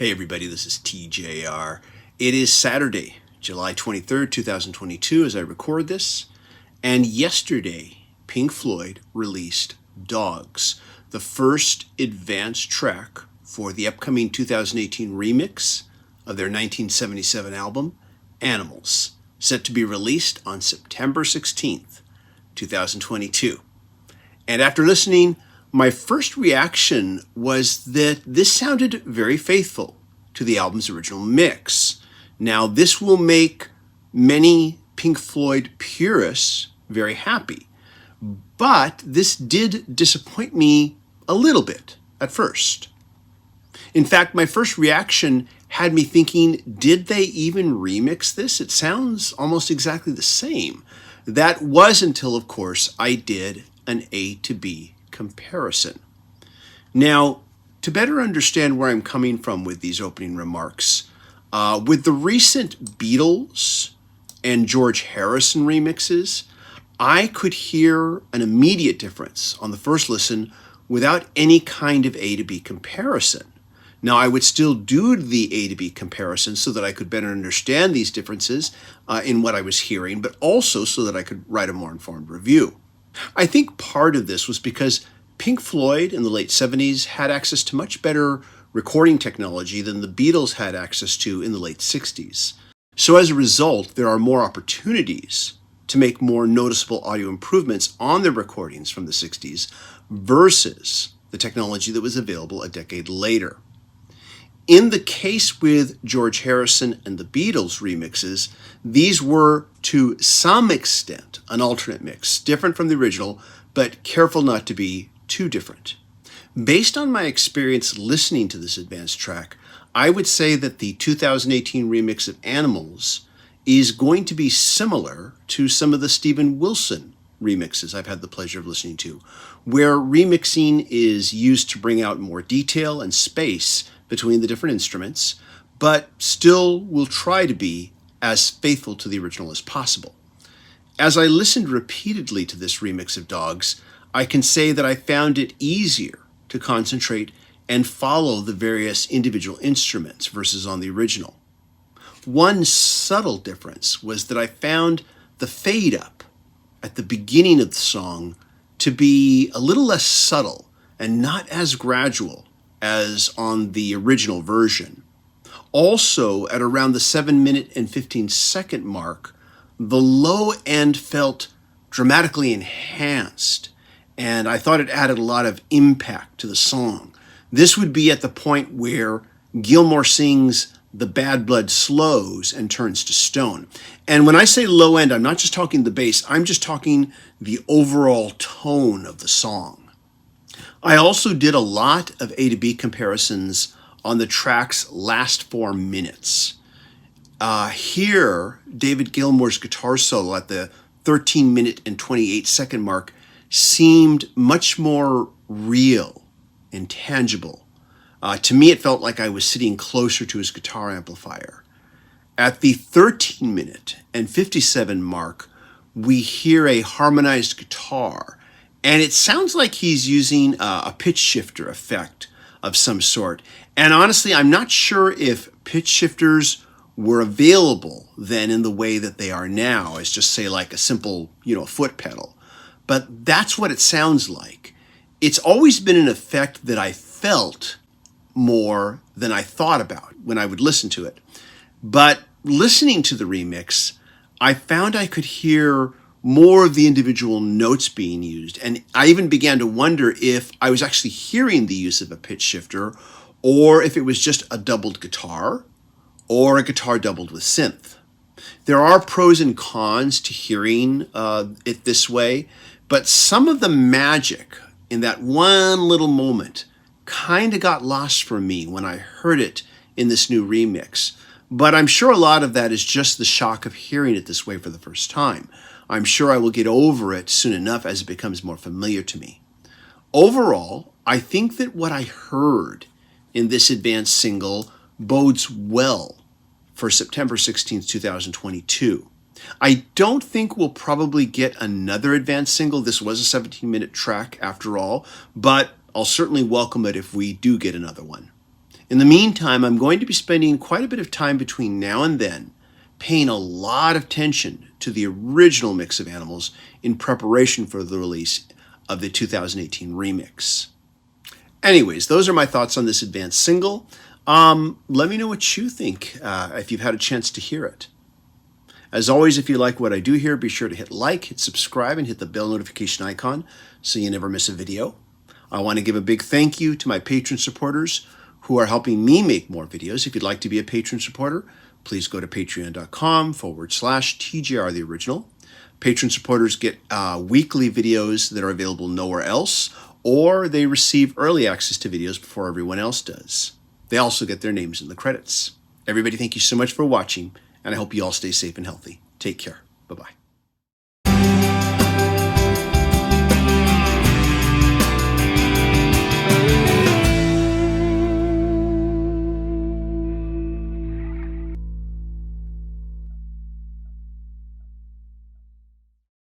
Hey everybody, this is TJR. It is Saturday, July 23rd, 2022 as I record this. And yesterday, Pink Floyd released Dogs, the first advanced track for the upcoming 2018 remix of their 1977 album, Animals, set to be released on September 16th, 2022. And after listening, my first reaction was that this sounded very faithful to the album's original mix. Now, this will make many Pink Floyd purists very happy, but this did disappoint me a little bit at first. In fact, my first reaction had me thinking, did they even remix this? It sounds almost exactly the same. That was until, of course, I did an A to B comparison. Now, to better understand where I'm coming from with these opening remarks, with the recent Beatles and George Harrison remixes, I could hear an immediate difference on the first listen without any kind of A to B comparison. Now, I would still do the A to B comparison so that I could better understand these differences in what I was hearing, but also so that I could write a more informed review. I think part of this was because Pink Floyd in the late 70s had access to much better recording technology than the Beatles had access to in the late 60s. So as a result, there are more opportunities to make more noticeable audio improvements on their recordings from the 60s versus the technology that was available a decade later. In the case with George Harrison and the Beatles remixes, these were to some extent an alternate mix, different from the original, but careful not to be too different. Based on my experience listening to this advanced track, I would say that the 2018 remix of Animals is going to be similar to some of the Steven Wilson remixes I've had the pleasure of listening to, where remixing is used to bring out more detail and space between the different instruments, but still will try to be as faithful to the original as possible. As I listened repeatedly to this remix of Dogs, I can say that I found it easier to concentrate and follow the various individual instruments versus on the original. One subtle difference was that I found the fade up at the beginning of the song to be a little less subtle and not as gradual as on the original version. Also, at around the 7-minute and 15-second mark, the low end felt dramatically enhanced, and I thought it added a lot of impact to the song. This would be at the point where Gilmour sings "The Bad Blood slows and turns to stone." And when I say low end, I'm not just talking the bass, I'm just talking the overall tone of the song. I also did a lot of A to B comparisons on the track's last 4 minutes. Here, David Gilmour's guitar solo at the 13-minute and 28-second mark seemed much more real and tangible. To me, it felt like I was sitting closer to his guitar amplifier. At the 13-minute and 57 mark, we hear a harmonized guitar, and it sounds like he's using a pitch shifter effect of some sort. And honestly, I'm not sure if pitch shifters were available then in the way that they are now, as just say like a simple, foot pedal. But that's what it sounds like. It's always been an effect that I felt more than I thought about when I would listen to it. But listening to the remix, I found I could hear more of the individual notes being used. And I even began to wonder if I was actually hearing the use of a pitch shifter or if it was just a doubled guitar or a guitar doubled with synth. There are pros and cons to hearing it this way, but some of the magic in that one little moment kind of got lost for me when I heard it in this new remix. But I'm sure a lot of that is just the shock of hearing it this way for the first time. I'm sure I will get over it soon enough as it becomes more familiar to me. Overall, I think that what I heard in this advanced single bodes well for September 16th, 2022. I don't think we'll probably get another advanced single. This was a 17-minute track after all, but I'll certainly welcome it if we do get another one. In the meantime, I'm going to be spending quite a bit of time between now and then paying a lot of attention to the original mix of animals in preparation for the release of the 2018 remix. Anyways, those are my thoughts on this advanced single. Let me know what you think if you've had a chance to hear it. As always, if you like what I do here, be sure to hit like, hit subscribe, and hit the bell notification icon so you never miss a video. I want to give a big thank you to my patron supporters who are helping me make more videos. If you'd like to be a patron supporter, please go to patreon.com/TJR the original. Patron supporters get weekly videos that are available nowhere else, or they receive early access to videos before everyone else does. They also get their names in the credits. Everybody, thank you so much for watching, and I hope you all stay safe and healthy. Take care. Bye-bye.